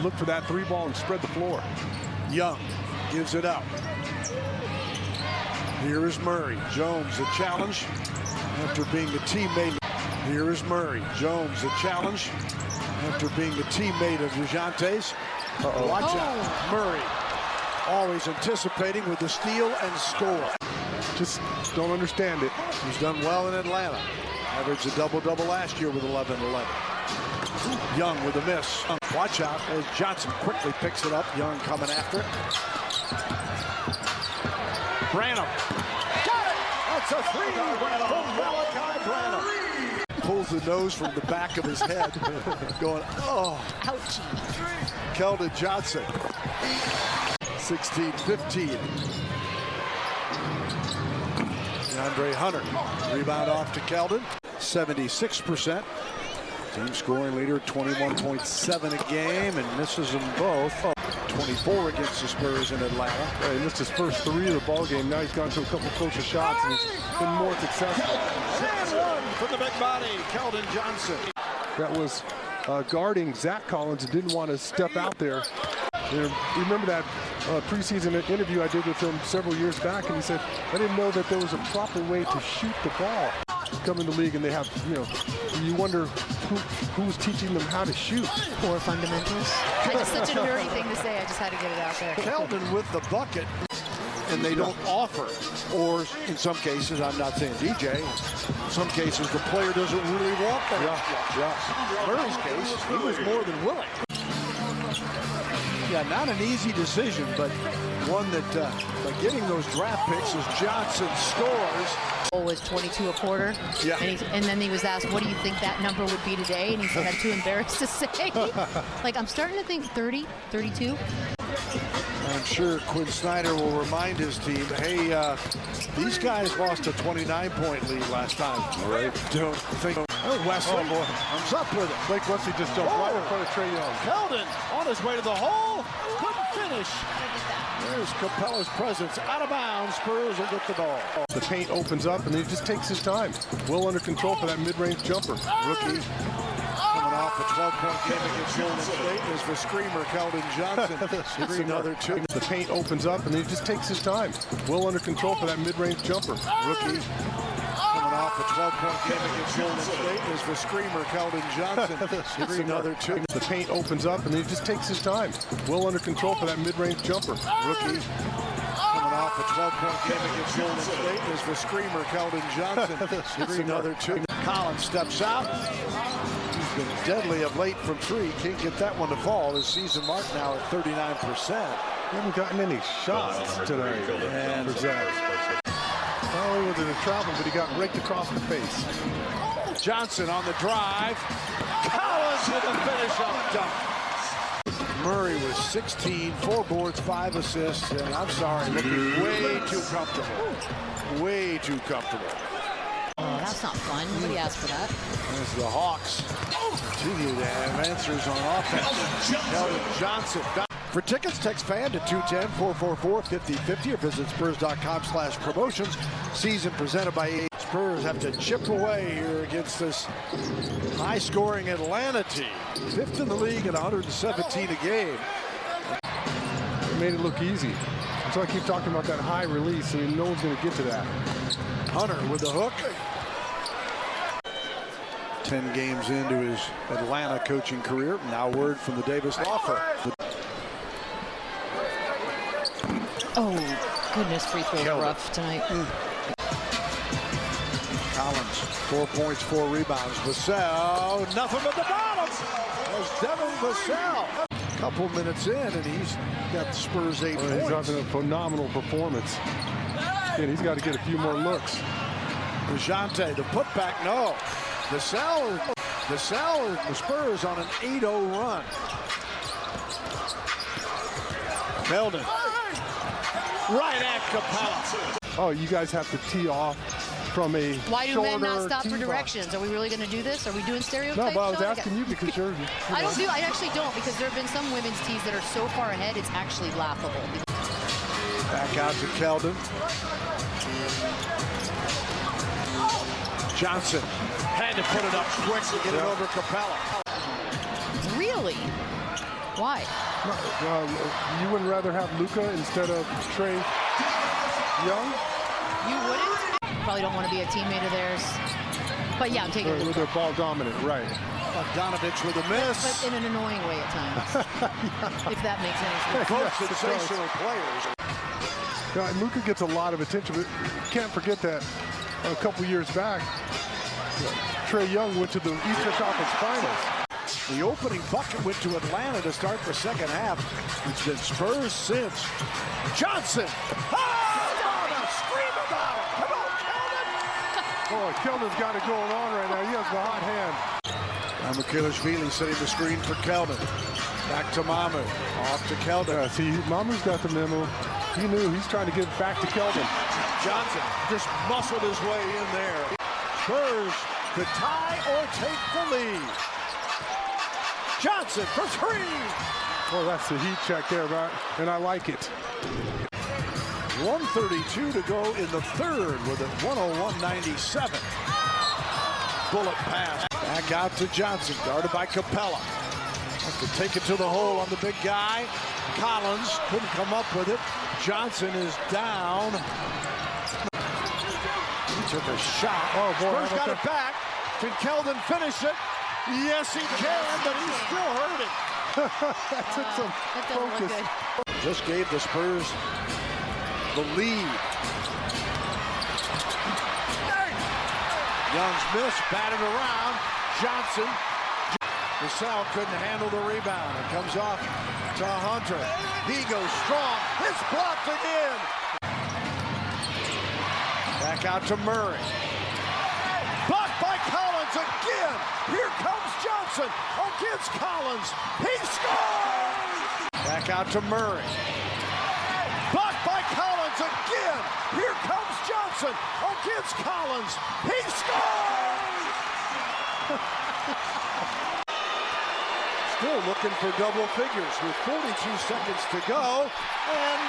look for that three ball and spread the floor. Young gives it up. Here is Murray. Jones, a challenge after being a teammate. Here is Murray. Jones, a challenge after being a teammate of DeJounte's. Watch out. Murray always anticipating with the steal and score. Just don't understand it. He's done well in Atlanta. Averaged a double-double last year with 11-11. Young with a miss. Watch out as Johnson quickly picks it up. Young coming after it. Branham. Got it! That's a three from Malachi Branham. Pulls the nose from the back of his head. Going, oh. Ouchie. Keldon Johnson. 16-15. DeAndre Hunter. Rebound off to Keldon. 76%. Team scoring leader, 21.7 a game, and misses them both. 24 against the Spurs in Atlanta. He missed his first three of the ball game. Now he's gone to a couple closer shots and he's been more successful. And one for the big body, Keldon Johnson. That was guarding Zach Collins and didn't want to step out there. Remember that preseason interview I did with him several years back, and he said, I didn't know that there was a proper way to shoot the ball. Come in the league and they have, you wonder who's teaching them how to shoot. Poor fundamentals. It's such a nerdy thing to say, I just had to get it out there. Keldon with the bucket, and they don't offer. Or in some cases, I'm not saying DJ, in some cases the player doesn't really want that. Yeah. Murray's case, he was more than willing. Yeah, not an easy decision, but one that by getting those draft picks as Johnson scores. Was 22 a quarter. Yeah. And then he was asked, what do you think that number would be today? And he said, I'm too embarrassed to say. Like, I'm starting to think 30, 32. I'm sure Quinn Snyder will remind his team, hey, these guys lost a 29-point lead last time. All right. Don't think. Oh, Wesley comes up with it. Blake Wesley just jumped right in front of Trae Young. Keldon on his way to the hole. Couldn't finish. There's Capella's presence. Out of bounds. Spurs will get the ball. The paint opens up and he just takes his time. Well under control for that mid-range jumper. Rookie coming off a 12-point game against Golden State is the screamer, Keldon Johnson. It's another two. The paint opens up and he just takes his time. Well under control for that mid-range jumper. Rookie coming off a 12-point game against Golden State is the screamer, Keldon Johnson. It's another two. The paint opens up and he just takes his time. Well under control for that mid-range jumper. Rookie coming off a 12-point game against Golden State is the screamer, Keldon Johnson. It's another two. Collins steps out. He's been deadly of late from three. Can't get that one to fall. His season mark now at 39%. He haven't gotten any shots tonight. And not only was it a travel, but he got raked across the face. Johnson on the drive. Collins with the finish up dunk. Murray was 16, 4 boards, 5 assists, and I'm sorry, looking way too comfortable. Way too comfortable. Oh, that's not fun. Nobody asked for that. As the Hawks continue to have answers on offense. Keldon Johnson. For tickets, text FAN to 210-444-5050 or visit Spurs.com/promotions. Season presented by EA. Spurs have to chip away here against this high-scoring Atlanta team. 5th in the league at 117 a game. It made it look easy. So I keep talking about that high release, so no one's going to get to that. Hunter with the hook. 10 games into his Atlanta coaching career. Now word from the Davis law firm. Oh, goodness, free throws rough tonight. Collins, 4 points, 4 rebounds. Vassell, nothing but the bottom. As Devin Vassell. Couple minutes in, and he's got the Spurs 8 points. He's having a phenomenal performance. And he's got to get a few more looks. DeJounte, the putback, no. Vassell, the Spurs on an 8-0 run. Keldon. Right at Capella. Oh, you guys have to tee off from a Why do men not stop for tee directions? Are we really going to do this? Are we doing stereotypes? No, but I was asking you because you're... I actually don't, because there have been some women's tees that are so far ahead, it's actually laughable. Back out to Keldon. Johnson had to put it up quick to get it over Capella. Really? Why? You wouldn't rather have Luka instead of Trae Young? You wouldn't? Probably don't want to be a teammate of theirs. But yeah, I'm taking Luka. They're ball dominant, right. Bogdanovich with a miss. But in an annoying way at times. If that makes any sense. Both sensational players. Yeah, and Luka gets a lot of attention, but can't forget that a couple years back, Trae Young went to the Eastern Conference Finals. The opening bucket went to Atlanta to start the second half. It's been Spurs since. Johnson! Scream about it! Come on, Keldon! Oh, Keldon's got it going on right now. He has the hot hand. Now Mikalishvili setting the screen for Keldon. Back to Mamu. Off to Keldon. See, Mamu's got the memo. He knew he's trying to get it back to Keldon. Johnson just muscled his way in there. Spurs could tie or take the lead. Johnson for three. Well, that's the heat check there, right? And I like it. 1:32 to go in the third with a 101.97. Bullet pass. Back out to Johnson, guarded by Capella. Has to take it to the hole on the big guy. Collins couldn't come up with it. Johnson is down. He took a shot. Oh, boy. Spurs got it back. Can Keldon finish it? Yes, he can, but he's still hurting. That took some focus. Just gave the Spurs the lead. Young's miss, batted around. Johnson. Vassell couldn't handle the rebound. It comes off to Hunter. He goes strong. It's blocked again. Back out to Murray. Blocked by Collins again. Here comes Johnson against Collins. He scores! Back out to Murray. Blocked by Collins again. Here comes Johnson against Collins. He scores! Still looking for double figures with 42 seconds to go. And